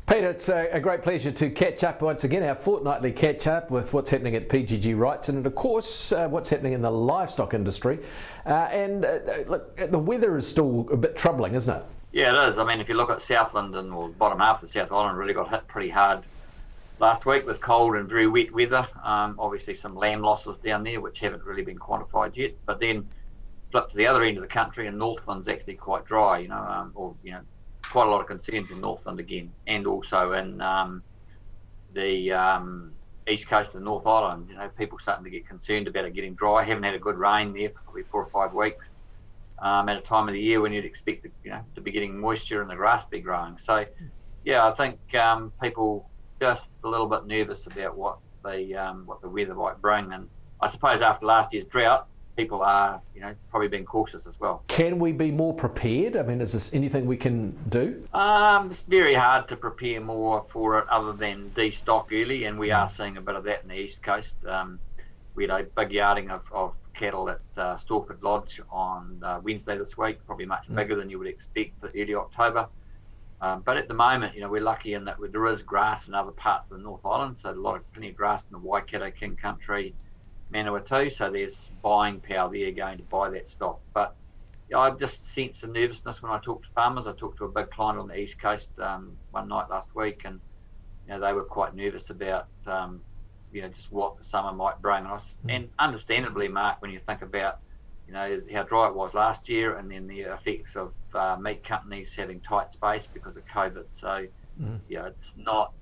Peter, it's a great pleasure to catch up once again, our fortnightly catch up with what's happening at PGG Rights and of course what's happening in the livestock industry. Look, the weather is still a bit troubling, isn't it? Yeah, it is. I mean, if you look at Southland and the bottom half of the South Island really got hit pretty hard last week with cold and very wet weather. Obviously some lamb losses down there which haven't really been quantified yet, but then flip to the other end of the country and Northland's actually quite dry, quite a lot of concerns in Northland again, and also in the east coast of the North Island. People starting to get concerned about it getting dry. Haven't had a good rain there for probably 4 or 5 weeks at a time of the year when you'd expect to be getting moisture and the grass be growing. So, yeah, I think people just a little bit nervous about what the weather might bring, and I suppose after last year's drought, people are, probably being cautious as well. Can we be more prepared? I mean, is this anything we can do? It's very hard to prepare more for it other than de-stock early, and we are seeing a bit of that in the East Coast. We had a big yarding of cattle at Storford Lodge on Wednesday this week, probably much bigger than you would expect for early October. But at the moment, we're lucky in that there is grass in other parts of the North Island, so plenty of grass in the Waikato, King Country, Manawatu, so there's buying power there going to buy that stock. But I just sense a nervousness when I talk to farmers. I talked to a big client on the East Coast one night last week, and they were quite nervous about just what the summer might bring. And understandably, Mark, when you think about how dry it was last year, and then the effects of meat companies having tight space because of COVID. So it's not.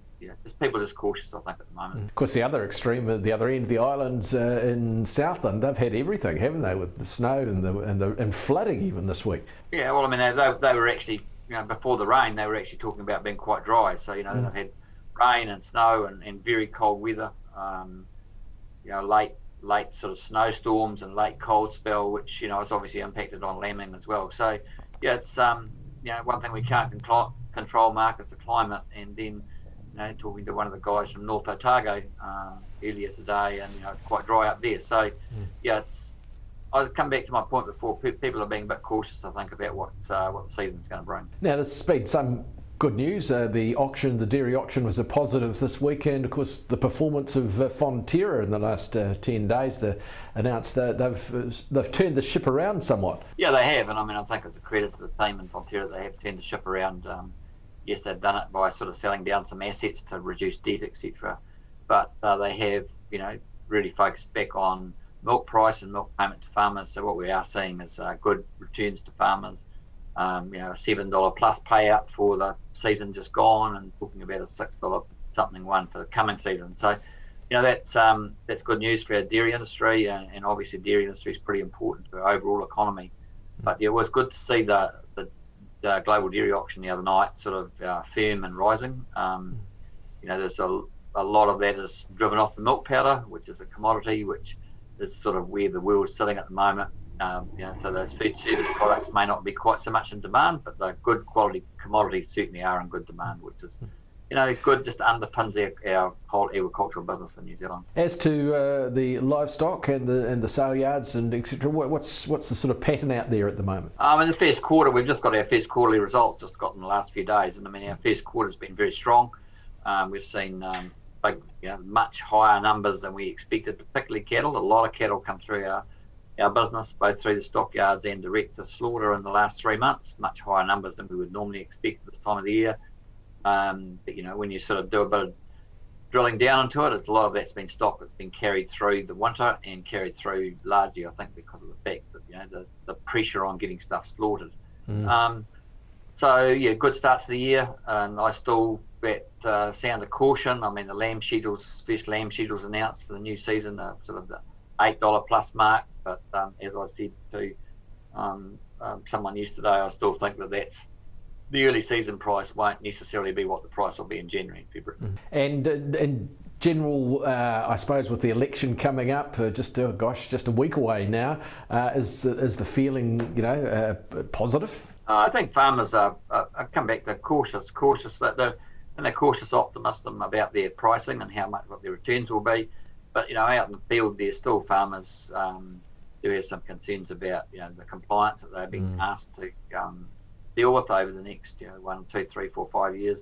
Just people are just cautious, I think, at the moment. Of course, the other extreme, the other end of the islands in Southland, they've had everything, haven't they, with the snow and flooding even this week? Yeah, well, I mean, they were actually, before the rain, they were actually talking about being quite dry. So, they've had rain and snow and very cold weather. Late sort of snowstorms and late cold spell, which has obviously impacted on lambing as well. So, it's one thing we can't control, Mark, is the climate, and then. Talking to one of the guys from North Otago earlier today, and it's quite dry up there. So, I'll come back to my point before. People are being a bit cautious, I think, about what the season's going to bring. Now, there's been some good news. The dairy auction was a positive this weekend. Of course, the performance of Fonterra in the last 10 days, they announced that they've turned the ship around somewhat. Yeah, they have, and I think it's a credit to the team in Fonterra. They have turned the ship around. Yes, they've done it by sort of selling down some assets to reduce debt, etc. But they have, really focused back on milk price and milk payment to farmers. So what we are seeing is good returns to farmers. A $7 plus payout for the season just gone, and talking about a $6 something one for the coming season. So, that's good news for our dairy industry, and obviously dairy industry is pretty important to our overall economy. But it was good to see the global dairy auction the other night sort of firm and rising. There's a lot of that is driven off the milk powder, which is a commodity, which is sort of where the world's sitting at the moment. So those food service products may not be quite so much in demand, but the good quality commodities certainly are in good demand, which is good, just underpins our whole agricultural business in New Zealand. As to the livestock and the sale yards and etc., what's the sort of pattern out there at the moment? In the first quarter, we've just got our first quarterly results, just got in the last few days, and our first quarter's been very strong. We've seen much higher numbers than we expected, particularly cattle. A lot of cattle come through our business, both through the stockyards and direct to slaughter in the last 3 months, much higher numbers than we would normally expect this time of the year. But when you sort of do a bit of drilling down into it, a lot of that's been stock that's been carried through the winter and carried through largely, I think, because of the fact that the pressure on getting stuff slaughtered. Good start to the year, and I still sound of caution. The first lamb schedules announced for the new season are sort of the $8 plus mark, but as I said to someone yesterday, I still think that's the early season price won't necessarily be what the price will be in January and February. And in general, I suppose with the election coming up, just a week away now, is the feeling positive? I think farmers are come back to cautious that they're cautious optimism about their pricing and what their returns will be. But out in the field, there's still farmers do have some concerns about the compliance that they're being asked to deal with over the next 1, 2, 3, 4, 5 years.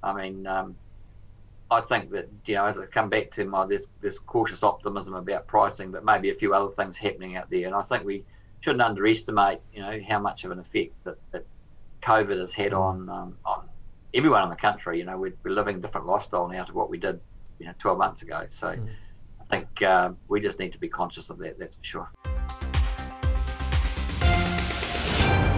I mean, I think that, as I come back to this cautious optimism about pricing, but maybe a few other things happening out there. And I think we shouldn't underestimate, how much of an effect that COVID has had on everyone in the country. We're living a different lifestyle now to what we did, 12 months ago. So I think we just need to be conscious of that, that's for sure.